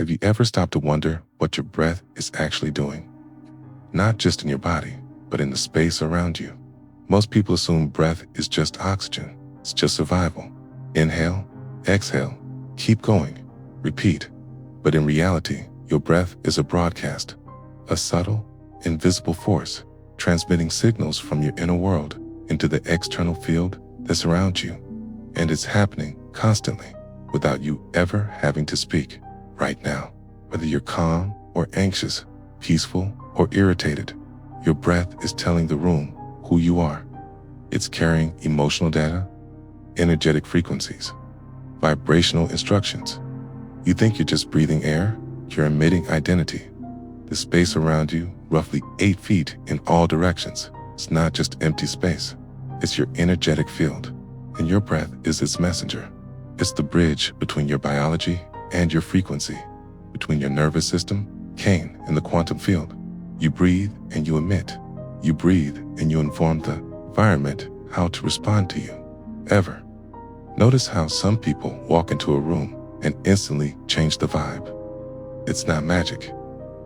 Have you ever stopped to wonder what your breath is actually doing? Not just in your body, but in the space around you. Most people assume breath is just oxygen. It's just survival. Inhale, exhale, keep going, repeat. But in reality, your breath is a broadcast, a subtle, invisible force transmitting signals from your inner world into the external field that surrounds you. And it's happening constantly without you ever having to speak. Right now, whether you're calm or anxious, peaceful or irritated, your breath is telling the room who you are. It's carrying emotional data, energetic frequencies, vibrational instructions. You think you're just breathing air? You're emitting identity. The space around you, roughly 8 feet in all directions, is not just empty space. It's your energetic field, and your breath is its messenger. It's the bridge between your biology and your frequency, between your nervous system, Cain, and the quantum field. You breathe and you emit. You breathe and you inform the environment how to respond to you. Ever notice how some people walk into a room and instantly change the vibe? It's not magic.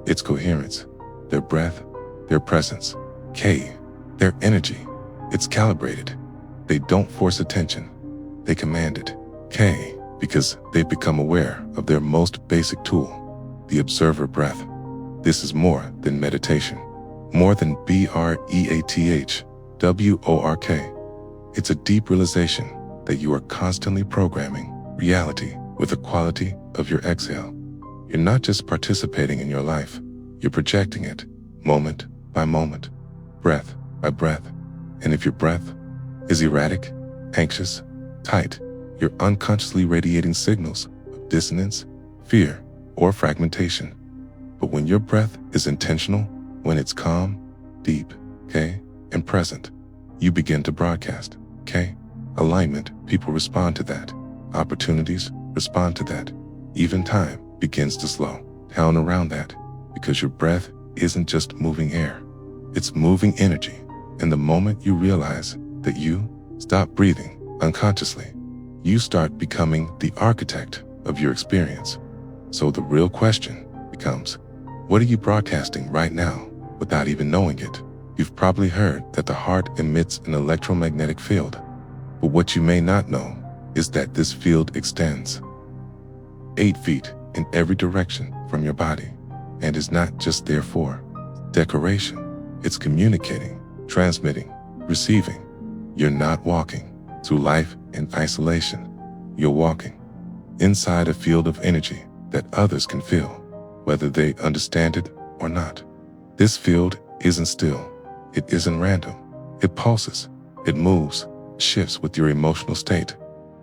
It's coherence. Their breath, their presence, K, their energy. It's calibrated. They don't force attention. They command it. K, because they've become aware of their most basic tool, the observer breath. This is more than meditation, more than breathwork. It's a deep realization that you are constantly programming reality with the quality of your exhale. You're not just participating in your life, you're projecting it moment by moment, breath by breath. And if your breath is erratic, anxious, tight, you're unconsciously radiating signals of dissonance, fear, or fragmentation. But when your breath is intentional, when it's calm, deep, K, and present, you begin to broadcast, K. Alignment, people respond to that. Opportunities respond to that. Even time begins to slow down around that, because your breath isn't just moving air, it's moving energy. And the moment you realize that you stop breathing unconsciously, you start becoming the architect of your experience. So the real question becomes, what are you broadcasting right now without even knowing it? You've probably heard that the heart emits an electromagnetic field, but what you may not know is that this field extends 8 feet in every direction from your body, and is not just there for decoration. It's communicating, transmitting, receiving. You're not walking through life in isolation. You're walking inside a field of energy that others can feel, whether they understand it or not. This field isn't still. It isn't random. It pulses. It moves, shifts with your emotional state.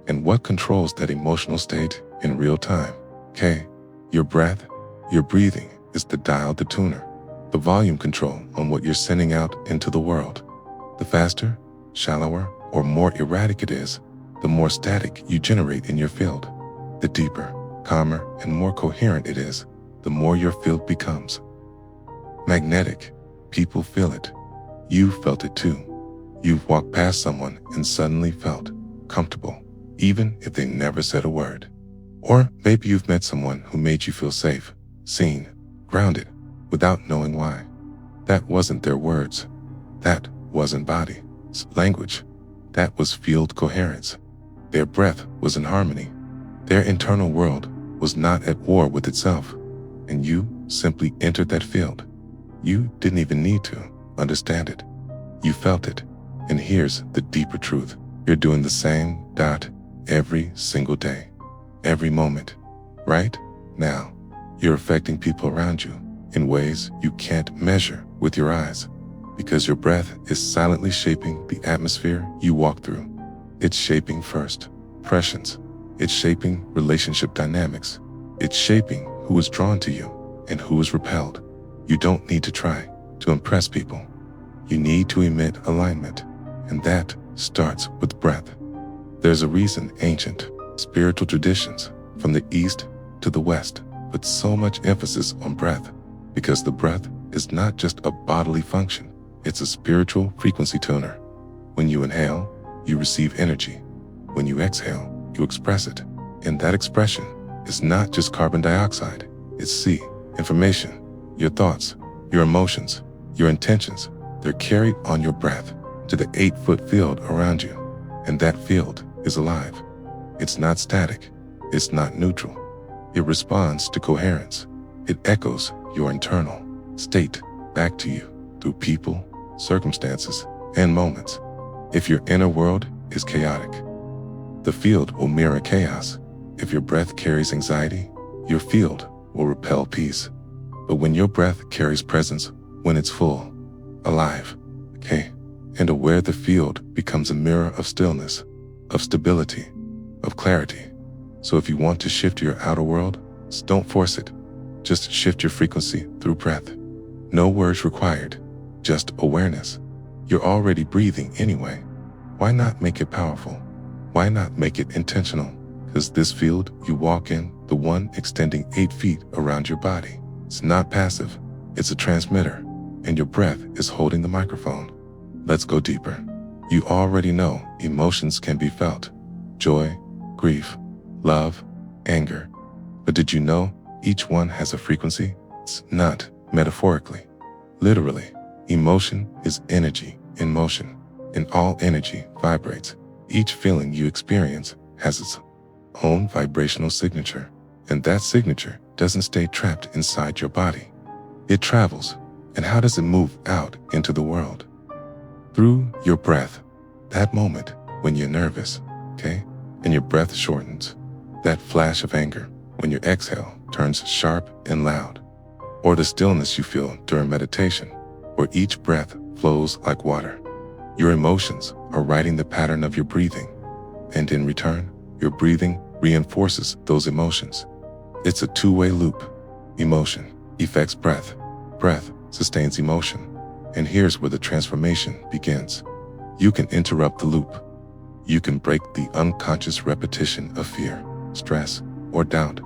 And what controls that emotional state in real time? K. Your breath, your breathing is the dial, the tuner, the volume control on what you're sending out into the world. The faster, shallower, or more erratic it is, the more static you generate in your field. The deeper, calmer, and more coherent it is, the more your field becomes magnetic. People feel it. You felt it too. You've walked past someone and suddenly felt comfortable, even if they never said a word. Or maybe you've met someone who made you feel safe, seen, grounded, without knowing why. That wasn't their words. That wasn't body language. That was field coherence. Their breath was in harmony. Their internal world was not at war with itself, and you simply entered that field. You didn't even need to understand it. You felt it. And here's the deeper truth. You're doing the same every single day, every moment. Right now, you're affecting people around you in ways you can't measure with your eyes, because your breath is silently shaping the atmosphere you walk through. It's shaping first impressions. It's shaping relationship dynamics. It's shaping who is drawn to you and who is repelled. You don't need to try to impress people. You need to emit alignment, and that starts with breath. There's a reason ancient spiritual traditions from the East to the West put so much emphasis on breath, because the breath is not just a bodily function, it's a spiritual frequency tuner. When you inhale, you receive energy. When you exhale, you express it. And that expression is not just carbon dioxide, It's C, information. Your thoughts, your emotions, your intentions, they're carried on your breath to the 8-foot field around you. And that field is alive. It's not static. It's not neutral. It responds to coherence. It echoes your internal state back to you through people, circumstances, and moments. If your inner world is chaotic, the field will mirror chaos. If your breath carries anxiety, your field will repel peace. But when your breath carries presence, when it's full, alive, okay, and aware, the field becomes a mirror of stillness, of stability, of clarity. So if you want to shift your outer world, don't force it. Just shift your frequency through breath. No words required, just awareness. You're already breathing anyway. Why not make it powerful? Why not make it intentional? Because this field you walk in, the one extending 8 feet around your body, it's not passive. It's a transmitter, and your breath is holding the microphone. Let's go deeper. You already know emotions can be felt. Joy, grief, love, anger. But did you know each one has a frequency? It's not metaphorically. Literally, emotion is energy in motion, and all energy vibrates. Each feeling you experience has its own vibrational signature, and that signature doesn't stay trapped inside your body. It travels. And how does it move out into the world? Through your breath. That moment when you're nervous, okay, and your breath shortens. That flash of anger when your exhale turns sharp and loud. Or the stillness you feel during meditation, where each breath flows like water. Your emotions are writing the pattern of your breathing, and in return, your breathing reinforces those emotions. It's a two-way loop. Emotion affects breath. Breath sustains emotion. And here's where the transformation begins. You can interrupt the loop. You can break the unconscious repetition of fear, stress, or doubt.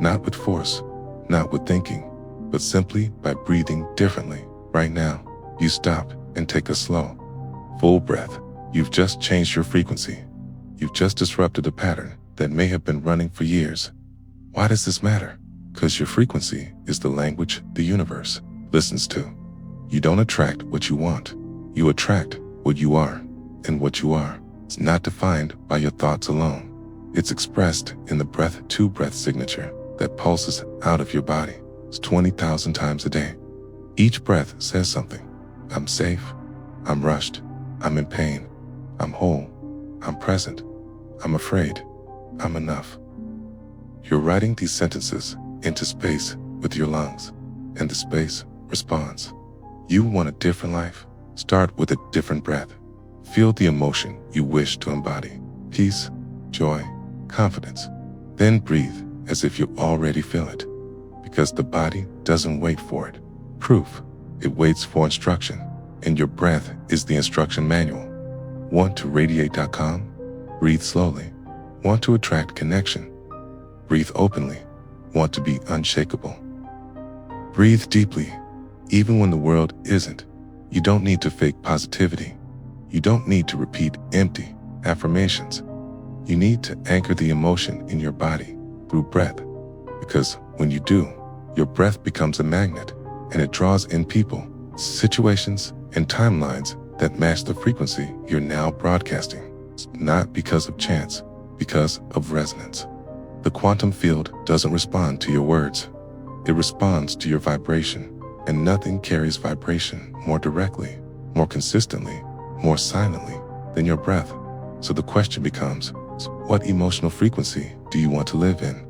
Not with force, not with thinking, but simply by breathing differently. Right now, you stop and take a slow, full breath. You've just changed your frequency. You've just disrupted a pattern that may have been running for years. Why does this matter? Because your frequency is the language the universe listens to. You don't attract what you want. You attract what you are. And what you are is not defined by your thoughts alone. It's expressed in the breath-to-breath signature that pulses out of your body. It's 20,000 times a day. Each breath says something. I'm safe. I'm rushed. I'm in pain. I'm whole. I'm present. I'm afraid. I'm enough. You're writing these sentences into space with your lungs, and the space responds. You want a different life? Start with a different breath. Feel the emotion you wish to embody. Peace, joy, confidence. Then breathe as if you already feel it. Because the body doesn't wait for it. Proof. It waits for instruction. And your breath is the instruction manual. Want to radiate.com? Breathe slowly. Want to attract connection? Breathe openly. Want to be unshakable? Breathe deeply. Even when the world isn't. You don't need to fake positivity. You don't need to repeat empty affirmations. You need to anchor the emotion in your body through breath. Because when you do, your breath becomes a magnet, and it draws in people, situations, and timelines that match the frequency you're now broadcasting. It's not because of chance, because of resonance. The quantum field doesn't respond to your words. It responds to your vibration. And nothing carries vibration more directly, more consistently, more silently than your breath. So the question becomes, what emotional frequency do you want to live in?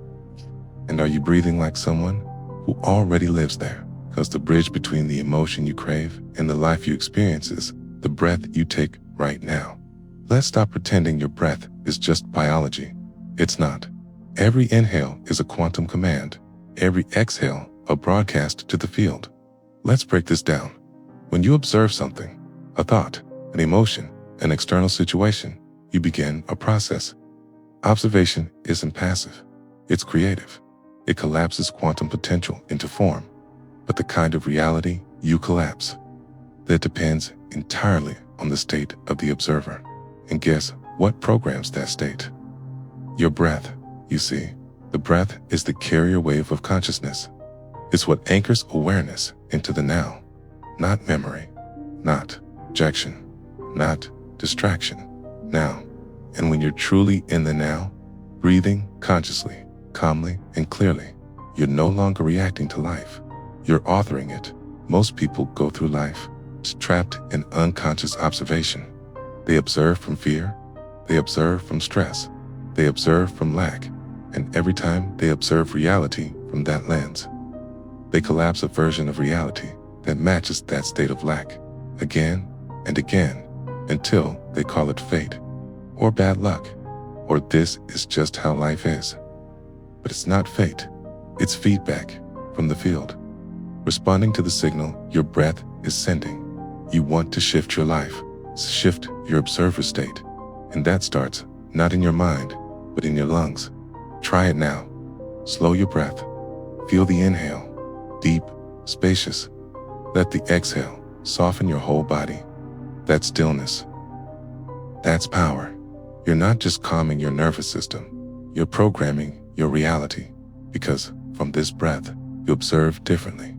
And are you breathing like someone who already lives there? Because the bridge between the emotion you crave and the life you experience is the breath you take right now. Let's stop pretending your breath is just biology. It's not. Every inhale is a quantum command. Every exhale, a broadcast to the field. Let's break this down. When you observe something, a thought, an emotion, an external situation, you begin a process. Observation isn't passive. It's creative. It collapses quantum potential into form. But the kind of reality you collapse, that depends entirely on the state of the observer. And guess what programs that state? Your breath. You see, the breath is the carrier wave of consciousness. It's what anchors awareness into the now, not memory, not projection, not distraction, now. And when you're truly in the now, breathing consciously, calmly, and clearly, you're no longer reacting to life. You're authoring it. Most people go through life trapped in unconscious observation. They observe from fear, they observe from stress, they observe from lack, and every time they observe reality from that lens, they collapse a version of reality that matches that state of lack again and again until they call it fate, or bad luck, or this is just how life is. But it's not fate, it's feedback from the field, responding to the signal your breath is sending. You want to shift your life, shift your observer state, and that starts not in your mind, but in your lungs. Try it now. Slow your breath. Feel the inhale, deep, spacious. Let the exhale soften your whole body. That's stillness. That's power. You're not just calming your nervous system, you're programming your reality, because from this breath, you observe differently.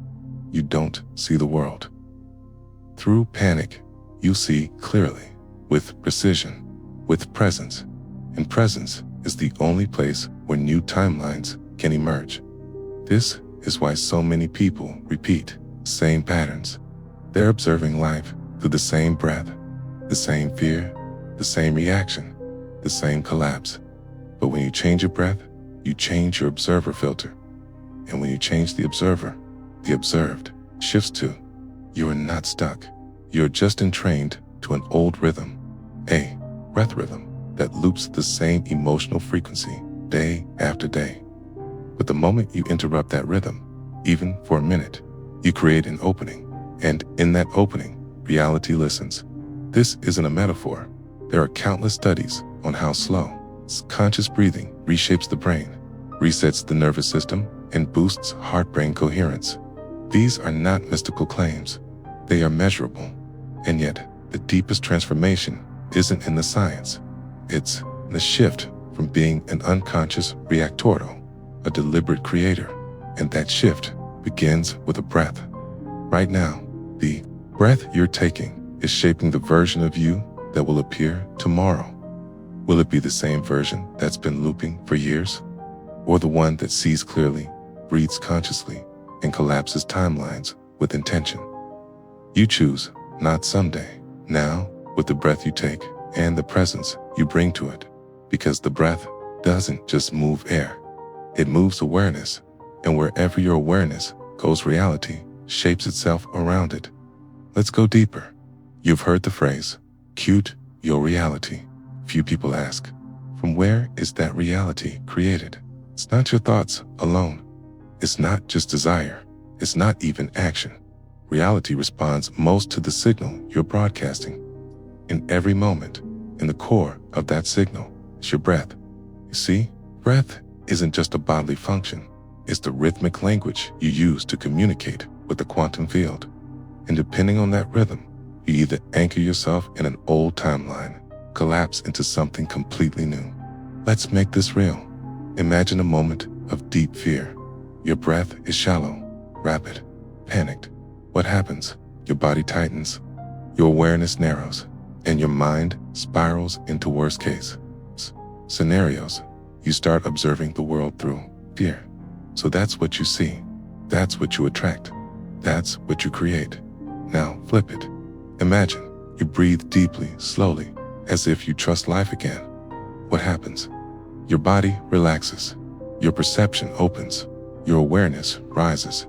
You don't see the world through panic. You see clearly, with precision, with presence. And presence is the only place where new timelines can emerge. This is why so many people repeat the same patterns. They're observing life through the same breath, the same fear, the same reaction, the same collapse. But when you change your breath, you change your observer filter. And when you change the observer, the observed shifts too. You are not stuck. You're just entrained to an old rhythm, a breath rhythm that loops the same emotional frequency day after day. But the moment you interrupt that rhythm, even for a minute, you create an opening. And in that opening, reality listens. This isn't a metaphor. There are countless studies on how slow, conscious breathing reshapes the brain, resets the nervous system, and boosts heart-brain coherence. These are not mystical claims. They are measurable. And yet, the deepest transformation isn't in the science. It's the shift from being an unconscious reactor, a deliberate creator. And that shift begins with a breath. Right now, the breath you're taking is shaping the version of you that will appear tomorrow. Will it be the same version that's been looping for years? Or the one that sees clearly, breathes consciously, and collapses timelines with intention? You choose, not someday, now, with the breath you take and the presence you bring to it. Because the breath doesn't just move air, it moves awareness, and wherever your awareness goes, reality shapes itself around it. Let's go deeper. You've heard the phrase, "Cute your reality." Few people ask, from where is that reality created? It's not your thoughts alone. It's not just desire. It's not even action. Reality responds most to the signal you're broadcasting. In every moment, in the core of that signal, is your breath. You see, breath isn't just a bodily function. It's the rhythmic language you use to communicate with the quantum field. And depending on that rhythm, you either anchor yourself in an old timeline, collapse into something completely new. Let's make this real. Imagine a moment of deep fear. Your breath is shallow, rapid, panicked. What happens? Your body tightens, your awareness narrows, and your mind spirals into worst case scenarios. You start observing the world through fear. So that's what you see. That's what you attract. That's what you create. Now flip it. Imagine you breathe deeply, slowly, as if you trust life again. What happens? Your body relaxes. Your perception opens. Your awareness rises.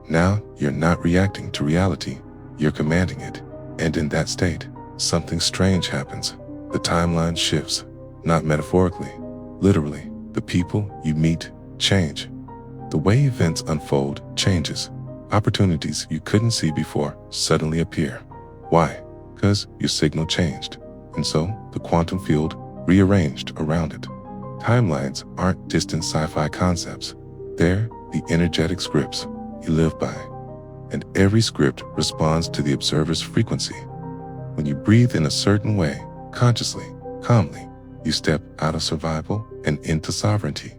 Now you're not reacting to reality, you're commanding it. And in that state, something strange happens. The timeline shifts, not metaphorically, literally. The people you meet change. The way events unfold changes. Opportunities you couldn't see before suddenly appear. Why? Because your signal changed. And so the quantum field rearranged around it. Timelines aren't distant sci-fi concepts. They're the energetic scripts you live by. And every script responds to the observer's frequency. When you breathe in a certain way, consciously, calmly, you step out of survival and into sovereignty.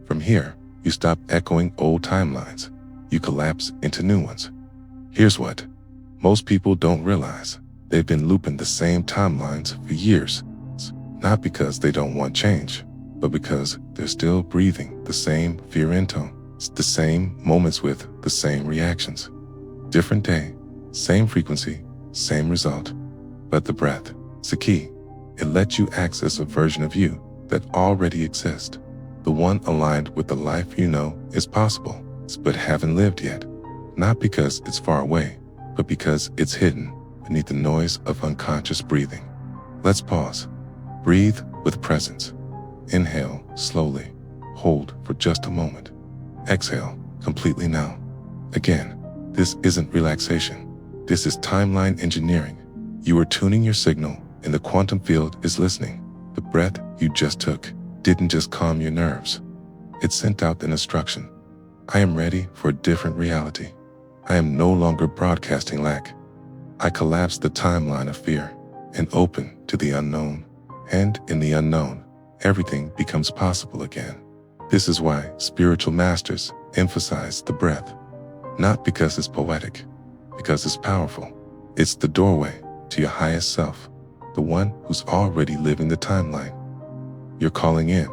From here, you stop echoing old timelines. you collapse into new ones. Here's what most people don't realize. They've been looping the same timelines for years. Not because they don't want change, but because they're still breathing the same fear intones, the same moments with the same reactions. Different day, same frequency, same result. But the breath, it's the key. It lets you access a version of you that already exists, the one aligned with the life you know is possible, but haven't lived yet. Not because it's far away, but because it's hidden beneath the noise of unconscious breathing. Let's pause. Breathe with presence. Inhale slowly. Hold for just a moment. Exhale completely now. Again, this isn't relaxation. This is timeline engineering. You are tuning your signal, and the quantum field is listening. The breath you just took didn't just calm your nerves. It sent out an instruction. I am ready for a different reality. I am no longer broadcasting lack. I collapse the timeline of fear and open to the unknown. And in the unknown, everything becomes possible again. This is why spiritual masters emphasize the breath. Not because it's poetic, because it's powerful. It's the doorway to your highest self, the one who's already living the timeline. You're calling in,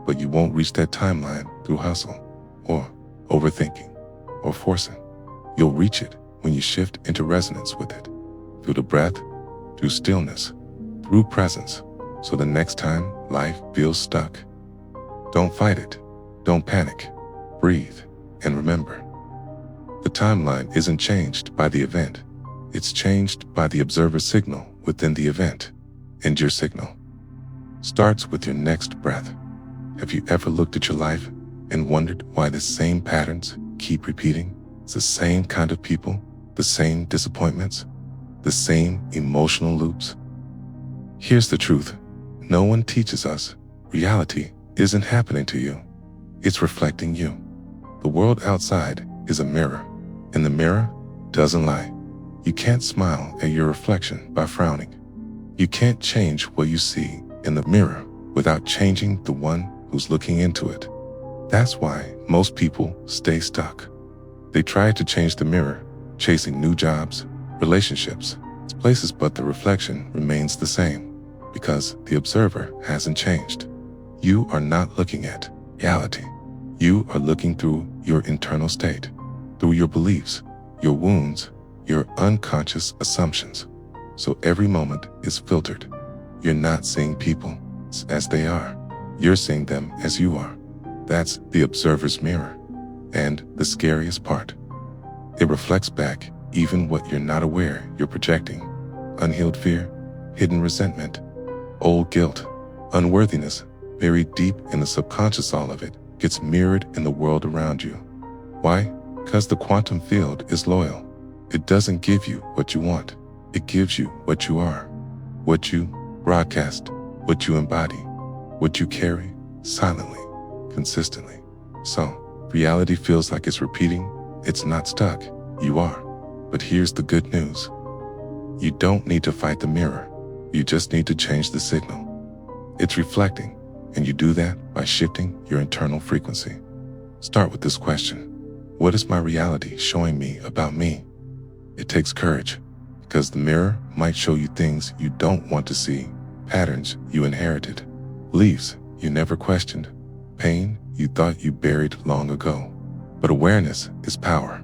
but you won't reach that timeline through hustle, or overthinking, or forcing. You'll reach it when you shift into resonance with it, through the breath, through stillness, through presence, so the next time life feels stuck. Don't fight it. Don't panic. Breathe and remember. The timeline isn't changed by the event. It's changed by the observer signal within the event. And your signal starts with your next breath. Have you ever looked at your life and wondered why the same patterns keep repeating? It's the same kind of people, the same disappointments, the same emotional loops. Here's the truth. No one teaches us reality isn't happening to you. It's reflecting you. The world outside is a mirror, and the mirror doesn't lie. You can't smile at your reflection by frowning. You can't change what you see in the mirror without changing the one who's looking into it. That's why most people stay stuck. They try to change the mirror, chasing new jobs, relationships, places, but the reflection remains the same because the observer hasn't changed. You are not looking at reality. You are looking through your internal state, through your beliefs, your wounds, your unconscious assumptions. So every moment is filtered. You're not seeing people as they are. You're seeing them as you are. That's the observer's mirror. And the scariest part, it reflects back even what you're not aware you're projecting. Unhealed fear, hidden resentment, old guilt, unworthiness, buried deep in the subconscious. All of it gets mirrored in the world around you. Why? Because the quantum field is loyal. It doesn't give you what you want. It gives you what you are, what you broadcast, what you embody, what you carry silently, consistently. So, reality feels like it's repeating. It's not stuck. You are. But here's the good news. You don't need to fight the mirror. You just need to change the signal. It's reflecting, and you do that by shifting your internal frequency. Start with this question. What is my reality showing me about me? It takes courage, because the mirror might show you things you don't want to see, patterns you inherited, beliefs you never questioned, pain you thought you buried long ago. But awareness is power.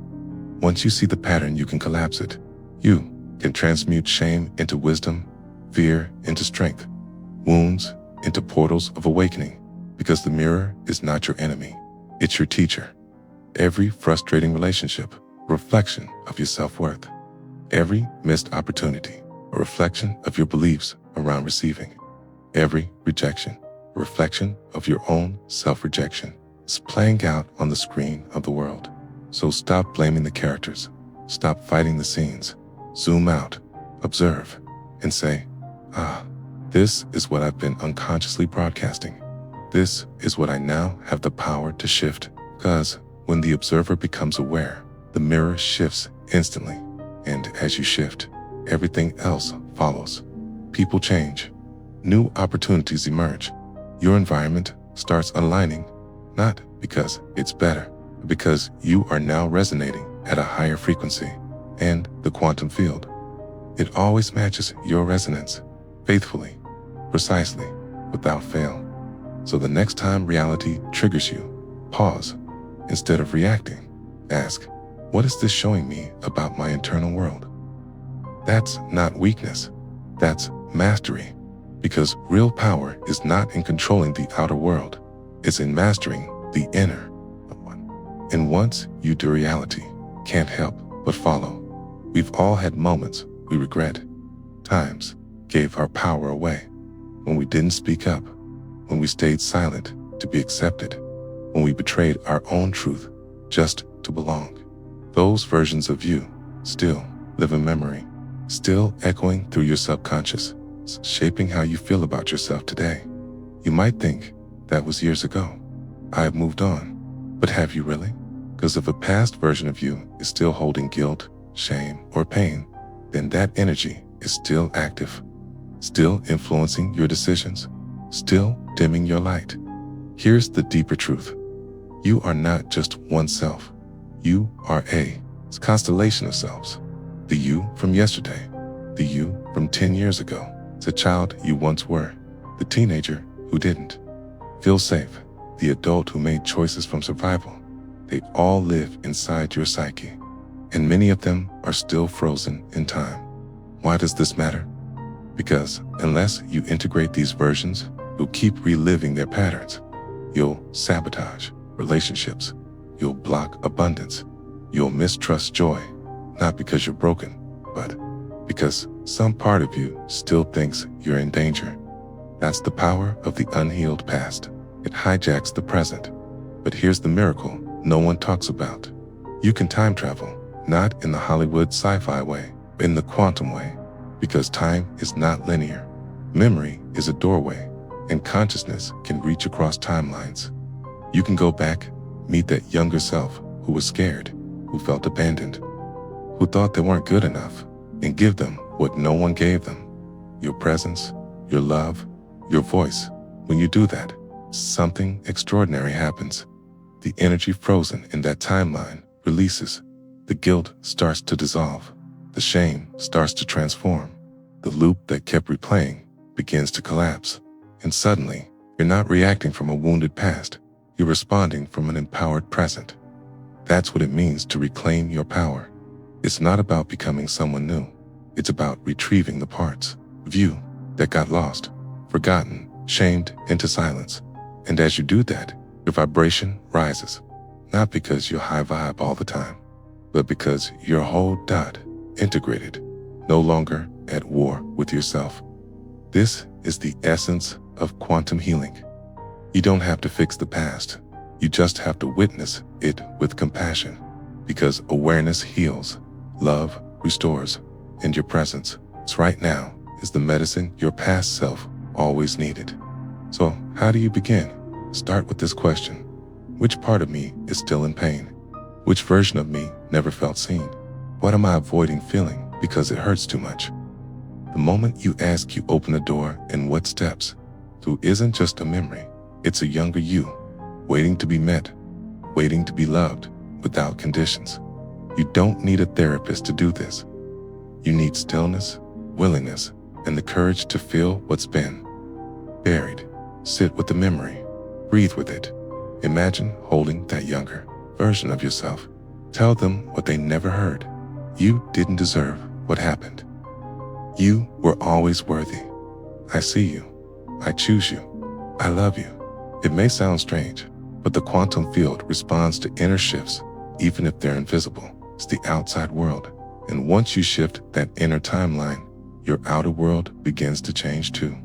Once you see the pattern, you can collapse it. You can transmute shame into wisdom, fear into strength, wounds into portals of awakening, because the mirror is not your enemy, it's your teacher. Every frustrating relationship, a reflection of your self-worth. Every missed opportunity, a reflection of your beliefs around receiving. Every rejection, a reflection of your own self-rejection. It's playing out on the screen of the world. So stop blaming the characters. Stop fighting the scenes. Zoom out, observe, and say, this is what I've been unconsciously broadcasting. This is what I now have the power to shift. Because when the observer becomes aware, the mirror shifts instantly. And as you shift, everything else follows. People change. New opportunities emerge. Your environment starts aligning, not because it's better, because you are now resonating at a higher frequency, and the quantum field, it always matches your resonance, faithfully, precisely, without fail. So the next time reality triggers you, pause. Instead of reacting, ask, what is this showing me about my internal world? That's not weakness, that's mastery. Because real power is not in controlling the outer world, it's in mastering the inner one. And once you do, reality can't help but follow. We've all had moments we regret, times gave our power away, when we didn't speak up, when we stayed silent to be accepted, when we betrayed our own truth just to belong. Those versions of you still live in memory, still echoing through your subconscious, shaping how you feel about yourself today. You might think that was years ago. I have moved on. But have you really? Because if a past version of you is still holding guilt, shame, or pain, then that energy is still active, still influencing your decisions, still dimming your light. Here's the deeper truth. You are not just one self. You are a constellation of selves. The you from yesterday, the you from 10 years ago, the child you once were, the teenager who didn't feel safe, the adult who made choices from survival. They all live inside your psyche, and many of them are still frozen in time. Why does this matter? Because unless you integrate these versions, you'll keep reliving their patterns. You'll sabotage relationships. You'll block abundance. You'll mistrust joy, not because you're broken, but because some part of you still thinks you're in danger. That's the power of the unhealed past. It hijacks the present. But here's the miracle no one talks about. You can time travel, not in the Hollywood sci-fi way, but in the quantum way, because time is not linear. Memory is a doorway, and consciousness can reach across timelines. You can go back, meet that younger self who was scared, who felt abandoned, who thought they weren't good enough, and give them what no one gave them: your presence, your love, your voice. When you do that, something extraordinary happens. The energy frozen in that timeline releases. The guilt starts to dissolve. The shame starts to transform. The loop that kept replaying begins to collapse. And suddenly, you're not reacting from a wounded past. You're responding from an empowered present. That's what it means to reclaim your power. It's not about becoming someone new. It's about retrieving the parts of you that got lost, forgotten, shamed into silence. And as you do that, your vibration rises, not because you're high vibe all the time, but because you're whole dot, integrated, no longer at war with yourself. This is the essence of quantum healing. You don't have to fix the past. You just have to witness it with compassion, because awareness heals, love restores, and your presence right now is the medicine your past self always needed. So how do you begin? Start with this question. Which part of me is still in pain? Which version of me never felt seen? What am I avoiding feeling because it hurts too much? The moment you ask, you open the door, and what steps through isn't just a memory. It's a younger you, waiting to be met, waiting to be loved without conditions. You don't need a therapist to do this. You need stillness, willingness, and the courage to feel what's been buried. Sit with the memory, breathe with it. Imagine holding that younger version of yourself. Tell them what they never heard. You didn't deserve what happened. You were always worthy. I see you. I choose you. I love you. It may sound strange, but the quantum field responds to inner shifts, even if they're invisible. It's the outside world. And once you shift that inner timeline, your outer world begins to change too.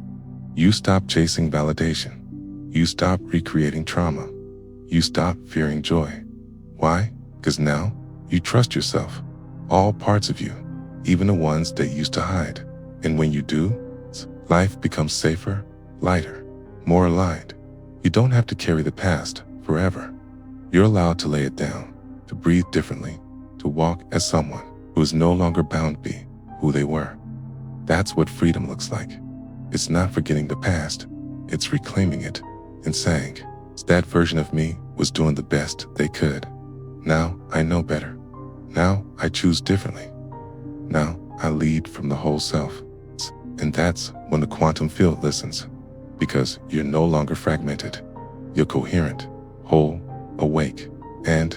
You stop chasing validation. You stop recreating trauma. You stop fearing joy. Why? Because now you trust yourself, all parts of you, even the ones that used to hide. And when you do, life becomes safer, lighter, more aligned. You don't have to carry the past forever. You're allowed to lay it down, to breathe differently, to walk as someone who is no longer bound to be who they were. That's what freedom looks like. It's not forgetting the past, it's reclaiming it and saying, that version of me was doing the best they could. Now I know better. Now I choose differently. Now I lead from the whole self. And that's when the quantum field listens, because you're no longer fragmented. You're coherent, whole, awake, and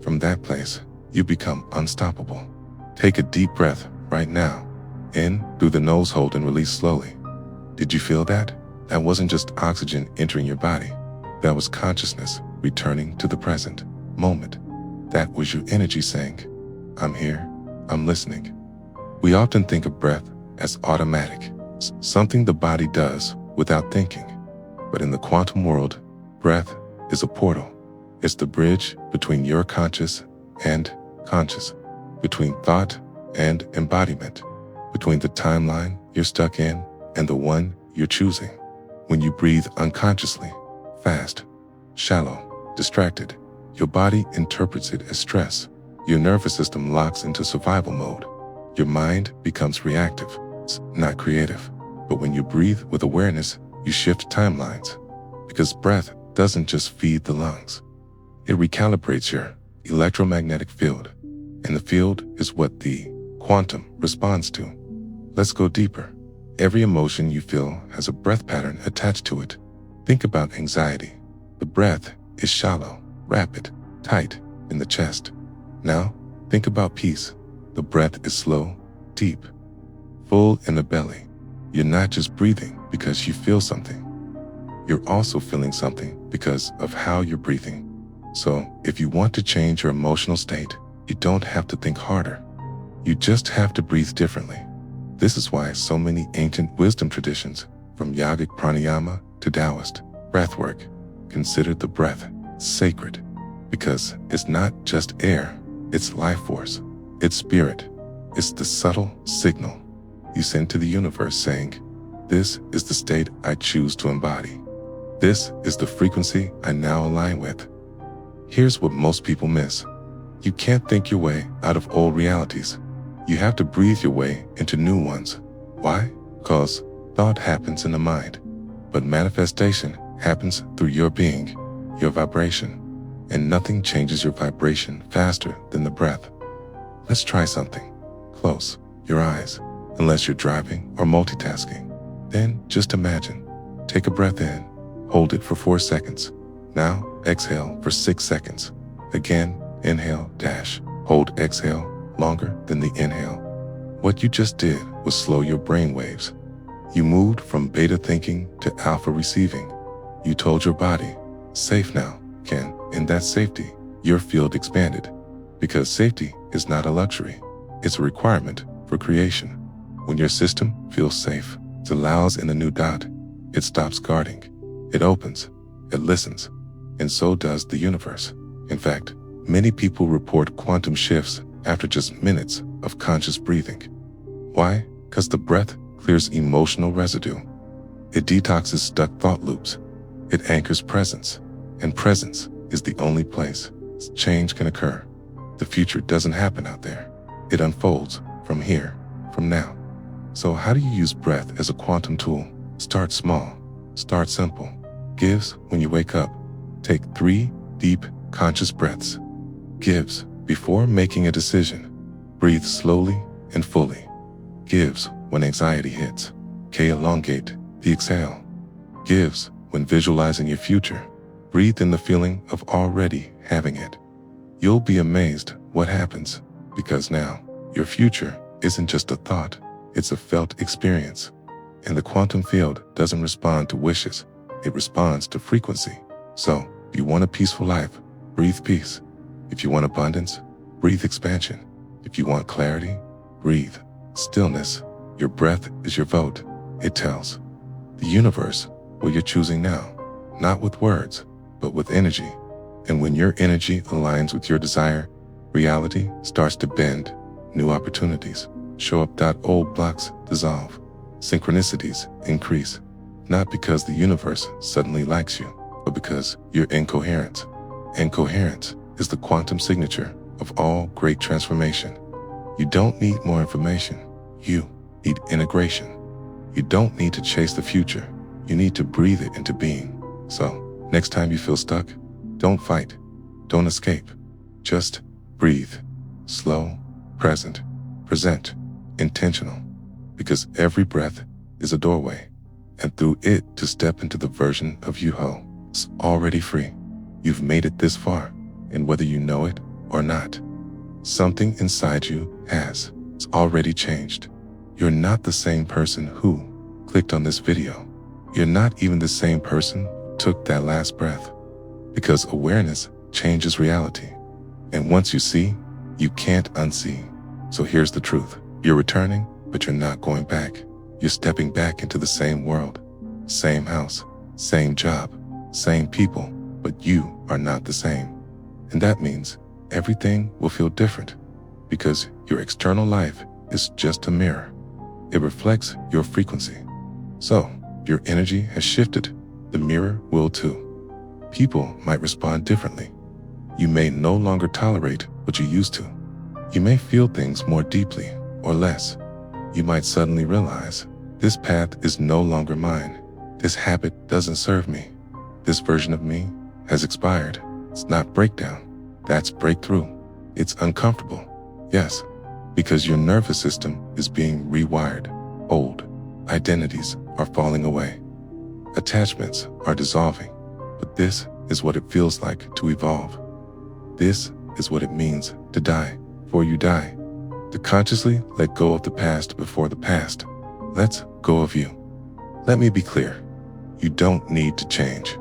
from that place, you become unstoppable. Take a deep breath right now. In through the nose hold and release slowly. Did you feel that? That wasn't just oxygen entering your body. That was consciousness returning to the present moment. That was your energy saying, I'm here, I'm listening. We often think of breath as automatic, something the body does without thinking. But in the quantum world, breath is a portal. It's the bridge between your conscious and conscious, between thought and embodiment, between the timeline you're stuck in and the one you're choosing. When you breathe unconsciously, fast, shallow, distracted, your body interprets it as stress. Your nervous system locks into survival mode. Your mind becomes reactive, not creative. But when you breathe with awareness, you shift timelines. Because breath doesn't just feed the lungs. It recalibrates your electromagnetic field. And the field is what the quantum responds to. Let's go deeper. Every emotion you feel has a breath pattern attached to it. Think about anxiety. The breath is shallow, rapid, tight in the chest. Now, think about peace. The breath is slow, deep, full in the belly. You're not just breathing because you feel something. You're also feeling something because of how you're breathing. So, if you want to change your emotional state, you don't have to think harder. You just have to breathe differently. This is why so many ancient wisdom traditions, from yogic pranayama to Taoist breathwork, considered the breath sacred, because it's not just air, it's life force, it's spirit, it's the subtle signal you send to the universe saying, this is the state I choose to embody. This is the frequency I now align with. Here's what most people miss. You can't think your way out of old realities. You have to breathe your way into new ones. Why? Because thought happens in the mind, but manifestation happens through your being, your vibration, and nothing changes your vibration faster than the breath. Let's try something. Close your eyes, unless you're driving or multitasking. Then just imagine. Take a breath in, hold it for 4 seconds. Now exhale for 6 seconds. Again, inhale, hold, exhale, longer than the inhale. What you just did was slow your brain waves. You moved from beta thinking to alpha receiving. You told your body, safe now, Ken. In that safety, your field expanded. Because safety is not a luxury, it's a requirement for creation. When your system feels safe, it allows in a new dot. It stops guarding. It opens. It listens. And so does the universe. In fact, many people report quantum shifts after just minutes of conscious breathing. Why? Because the breath clears emotional residue. It detoxes stuck thought loops. It anchors presence. And presence is the only place change can occur. The future doesn't happen out there. It unfolds from here, from now. So how do you use breath as a quantum tool? Start small. Start simple. Gives when you wake up. Take 3 deep, conscious breaths. Gives before making a decision. Breathe slowly and fully. Gives when anxiety hits. Elongate the exhale. Gives when visualizing your future. Breathe in the feeling of already having it. You'll be amazed what happens, because now your future isn't just a thought, it's a felt experience. And the quantum field doesn't respond to wishes, it responds to frequency. So, if you want a peaceful life, breathe peace. If you want abundance, breathe expansion. If you want clarity, breathe stillness. Your breath is your vote. It tells the universe what you're choosing now, not with words, but with energy. And when your energy aligns with your desire, reality starts to bend. New opportunities show up. Old blocks dissolve. Synchronicities increase. Not because the universe suddenly likes you, but because you're in coherence. And coherence is the quantum signature of all great transformation. You don't need more information. You need integration. You don't need to chase the future. You need to breathe it into being. So, next time you feel stuck, don't fight. Don't escape. Just breathe. Slow, present, present, intentional. Because every breath is a doorway, and through it to step into the version of you who is already free. You've made it this far, and whether you know it or not, something inside you has. It's already changed. You're not the same person who clicked on this video. You're not even the same person who took that last breath. Because awareness changes reality. And once you see, you can't unsee. So here's the truth. You're returning, but you're not going back. You're stepping back into the same world, same house, same job, same people, but you are not the same. And that means everything will feel different because your external life is just a mirror. It reflects your frequency. So, if your energy has shifted, the mirror will too. People might respond differently. You may no longer tolerate what you used to. You may feel things more deeply or less. You might suddenly realize, this path is no longer mine. This habit doesn't serve me. This version of me has expired. It's not breakdown. That's breakthrough. It's uncomfortable. Yes, because your nervous system is being rewired. Old identities are falling away. Attachments are dissolving. But this is what it feels like to evolve. This is what it means to die before you die. To consciously let go of the past before the past lets go of you. Let me be clear. You don't need to change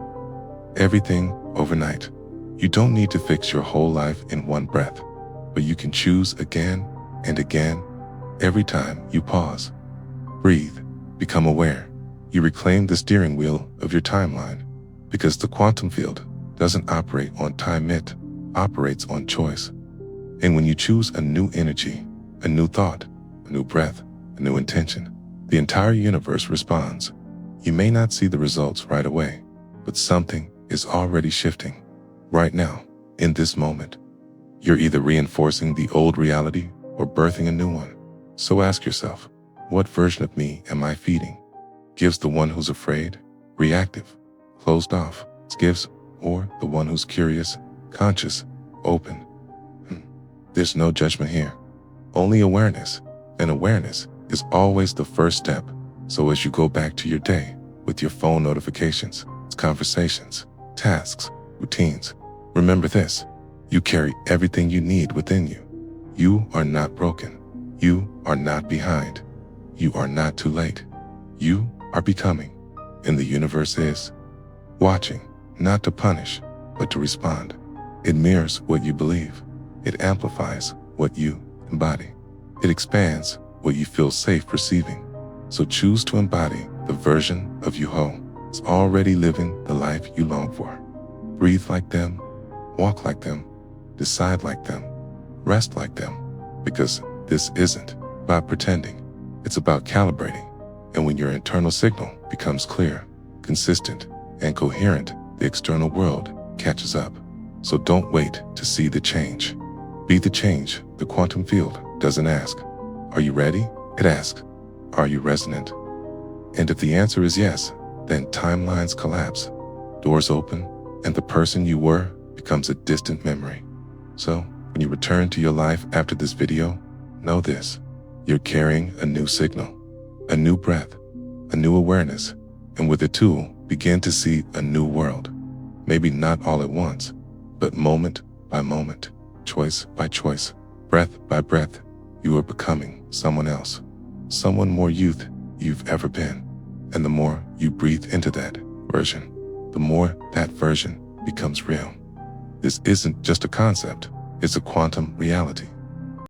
everything overnight. You don't need to fix your whole life in one breath, but you can choose again and again every time you pause. Breathe, become aware. You reclaim the steering wheel of your timeline because the quantum field doesn't operate on time, it operates on choice. And when you choose a new energy, a new thought, a new breath, a new intention, the entire universe responds. You may not see the results right away, but something is already shifting. Right now, in this moment, you're either reinforcing the old reality or birthing a new one. So ask yourself, what version of me am I feeding? Gives the one who's afraid, reactive, closed off, gives, or the one who's curious, conscious, open? There's no judgment here, only awareness, and awareness is always the first step. So as you go back to your day with your phone notifications, conversations, tasks, routines, remember this: you carry everything you need within you. You are not broken. You are not behind. You are not too late. You are becoming, and the universe is watching, not to punish, but to respond. It mirrors what you believe. It amplifies what you embody. It expands what you feel safe receiving. So choose to embody the version of you who is already living the life you long for. Breathe like them, walk like them, decide like them, rest like them, because this isn't about pretending. It's about calibrating. And when your internal signal becomes clear, consistent, and coherent, the external world catches up. So don't wait to see the change. Be the change the quantum field doesn't ask. Are you ready? It asks, are you resonant? And if the answer is yes, then timelines collapse, doors open, and the person you were becomes a distant memory. So when you return to your life after this video, know this: you're carrying a new signal, a new breath, a new awareness, and with it too, begin to see a new world. Maybe not all at once, but moment by moment, choice by choice, breath by breath, you are becoming someone else, someone more you've ever been. And the more you breathe into that version, the more that version becomes real. This isn't just a concept, it's a quantum reality.